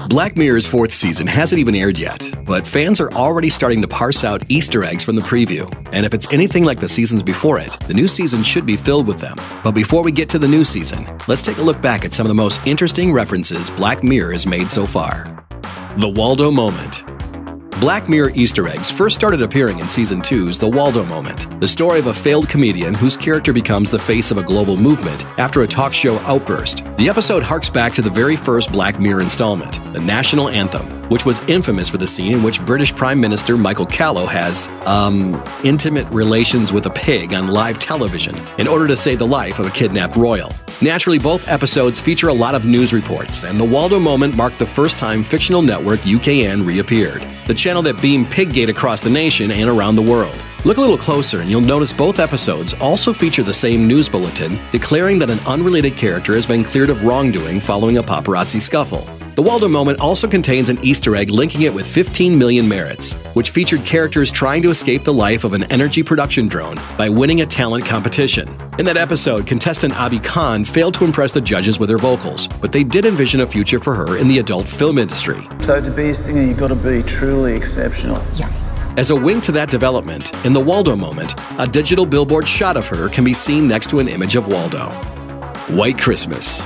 Black Mirror's fourth season hasn't even aired yet, but fans are already starting to parse out Easter eggs from the preview. And if it's anything like the seasons before it, the new season should be filled with them. But before we get to the new season, let's take a look back at some of the most interesting references Black Mirror has made so far. The Waldo Moment. Black Mirror Easter eggs first started appearing in Season 2's The Waldo Moment, the story of a failed comedian whose character becomes the face of a global movement after a talk show outburst. The episode harks back to the very first Black Mirror installment, the National Anthem, which was infamous for the scene in which British Prime Minister Michael Callow has, intimate relations with a pig on live television in order to save the life of a kidnapped royal. Naturally, both episodes feature a lot of news reports, and The Waldo Moment marked the first time fictional network UKN reappeared, the channel that beamed Piggate across the nation and around the world. Look a little closer and you'll notice both episodes also feature the same news bulletin declaring that an unrelated character has been cleared of wrongdoing following a paparazzi scuffle. The Waldo Moment also contains an Easter egg linking it with 15 Million Merits, which featured characters trying to escape the life of an energy production drone by winning a talent competition. In that episode, contestant Abi Khan failed to impress the judges with her vocals, but they did envision a future for her in the adult film industry. So to be a singer, you've got to be truly exceptional. Yeah. As a wink to that development, in The Waldo Moment, a digital billboard shot of her can be seen next to an image of Waldo. White Christmas.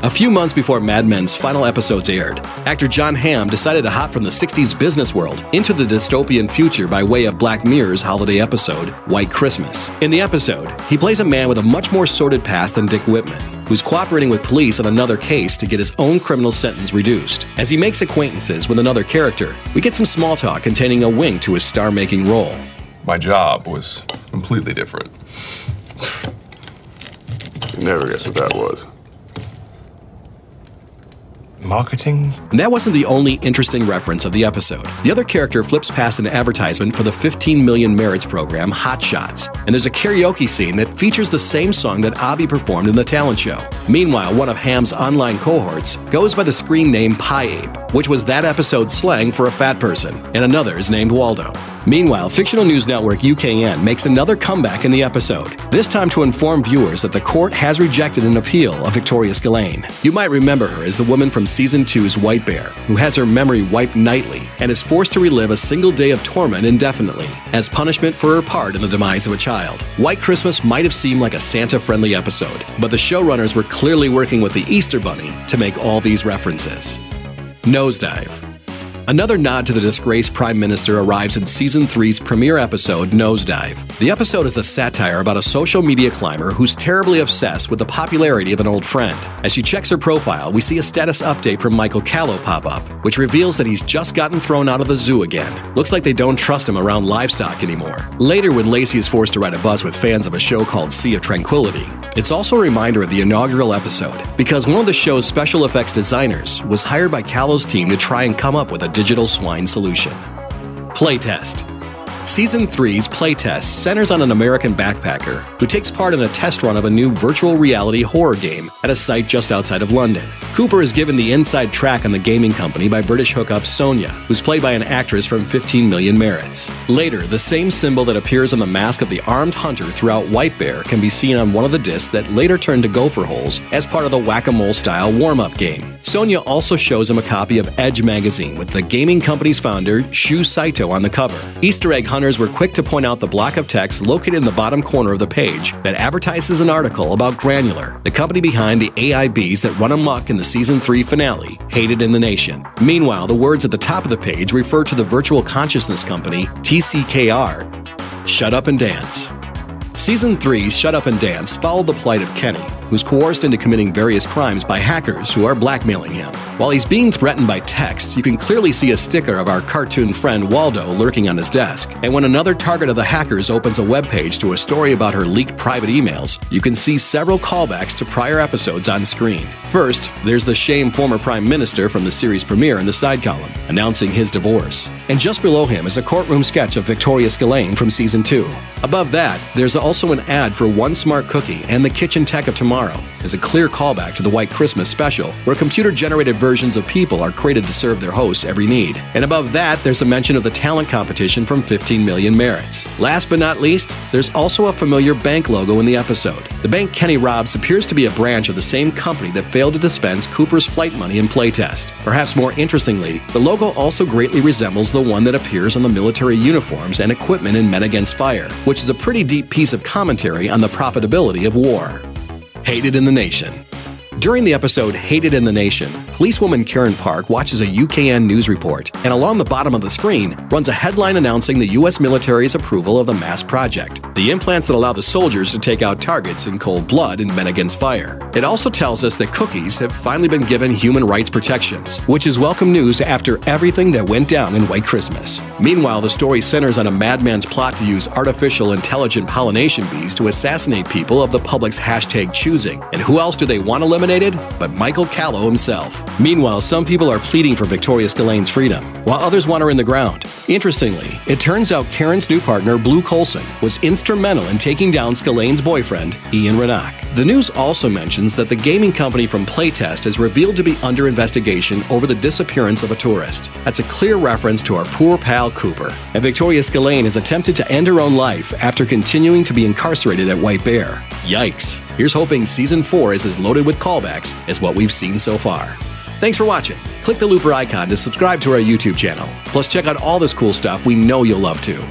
A few months before Mad Men's final episodes aired, actor Jon Hamm decided to hop from the 60s business world into the dystopian future by way of Black Mirror's holiday episode, White Christmas. In the episode, he plays a man with a much more sordid past than Dick Whitman, who's cooperating with police on another case to get his own criminal sentence reduced. As he makes acquaintances with another character, we get some small talk containing a wink to his star-making role. My job was completely different. You never guess what that was. Marketing? And that wasn't the only interesting reference of the episode. The other character flips past an advertisement for the 15 Million Merits program, Hot Shots, and there's a karaoke scene that features the same song that Abi performed in the talent show. Meanwhile, one of Hamm's online cohorts goes by the screen name Pie Ape, which was that episode's slang for a fat person, and another is named Waldo. Meanwhile, fictional news network UKN makes another comeback in the episode, this time to inform viewers that the court has rejected an appeal of Victoria Spillane. You might remember her as the woman from Season 2's White Bear, who has her memory wiped nightly and is forced to relive a single day of torment indefinitely, as punishment for her part in the demise of a child. White Christmas might have seemed like a Santa-friendly episode, but the showrunners were clearly working with the Easter Bunny to make all these references. Nosedive. Another nod to the disgraced Prime Minister arrives in Season 3's premiere episode, Nosedive. The episode is a satire about a social media climber who's terribly obsessed with the popularity of an old friend. As she checks her profile, we see a status update from Michael Callow pop up, which reveals that he's just gotten thrown out of the zoo again. Looks like they don't trust him around livestock anymore. Later, when Lacey is forced to ride a bus with fans of a show called Sea of Tranquility, it's also a reminder of the inaugural episode, because one of the show's special effects designers was hired by Callow's team to try and come up with a digital swine solution. Playtest. Season 3's Playtest centers on an American backpacker who takes part in a test run of a new virtual reality horror game at a site just outside of London. Cooper is given the inside track on the gaming company by British hookup Sonia, who's played by an actress from 15 Million Merits. Later, the same symbol that appears on the mask of the armed hunter throughout White Bear can be seen on one of the discs that later turned to gopher holes as part of the whack-a-mole style warm-up game. Sonia also shows him a copy of Edge magazine with the gaming company's founder, Shu Saito, on the cover. Easter egg hunters were quick to point out the block of text located in the bottom corner of the page that advertises an article about Granular, the company behind the AIBs that run amok in the Season 3 finale, Hated in the Nation. Meanwhile, the words at the top of the page refer to the virtual consciousness company, TCKR. Shut Up and Dance. Season 3's Shut Up and Dance followed the plight of Kenny, who's coerced into committing various crimes by hackers who are blackmailing him. While he's being threatened by text, you can clearly see a sticker of our cartoon friend Waldo lurking on his desk. And when another target of the hackers opens a webpage to a story about her leaked private emails, you can see several callbacks to prior episodes on screen. First, there's the shamed former Prime Minister from the series premiere in the side column, announcing his divorce. And just below him is a courtroom sketch of Victoria Spillane from Season 2. Above that, there's also an ad for One Smart Cookie and the kitchen tech of tomorrow, Tomorrow is a clear callback to the White Christmas special, where computer-generated versions of people are created to serve their hosts every need. And above that, there's a mention of the talent competition from 15 Million Merits. Last but not least, there's also a familiar bank logo in the episode. The bank Kenny robs appears to be a branch of the same company that failed to dispense Cooper's flight money in playtest. Perhaps more interestingly, the logo also greatly resembles the one that appears on the military uniforms and equipment in Men Against Fire, which is a pretty deep piece of commentary on the profitability of war. Hated in the Nation. During the episode Hated in the Nation, policewoman Karen Park watches a UKN news report, and along the bottom of the screen runs a headline announcing the U.S. military's approval of the MASS project, the implants that allow the soldiers to take out targets in cold blood in Men Against Fire. It also tells us that cookies have finally been given human rights protections, which is welcome news after everything that went down in White Christmas. Meanwhile, the story centers on a madman's plot to use artificial intelligent pollination bees to assassinate people of the public's hashtag choosing. And who else do they want eliminated but Michael Callow himself? Meanwhile, some people are pleading for Victoria Spillane's freedom, while others want her in the ground. Interestingly, it turns out Karen's new partner, Blue Coulson, was instrumental in taking down Spillane's boyfriend, Ian Rannoch. The news also mentions that the gaming company from Playtest is revealed to be under investigation over the disappearance of a tourist. That's a clear reference to our poor pal Cooper. And Victoria Spillane has attempted to end her own life after continuing to be incarcerated at White Bear. Yikes. Here's hoping Season 4 is as loaded with callbacks as what we've seen so far. Thanks for watching. Click the Looper icon to subscribe to our YouTube channel. Plus, check out all this cool stuff we know you'll love too.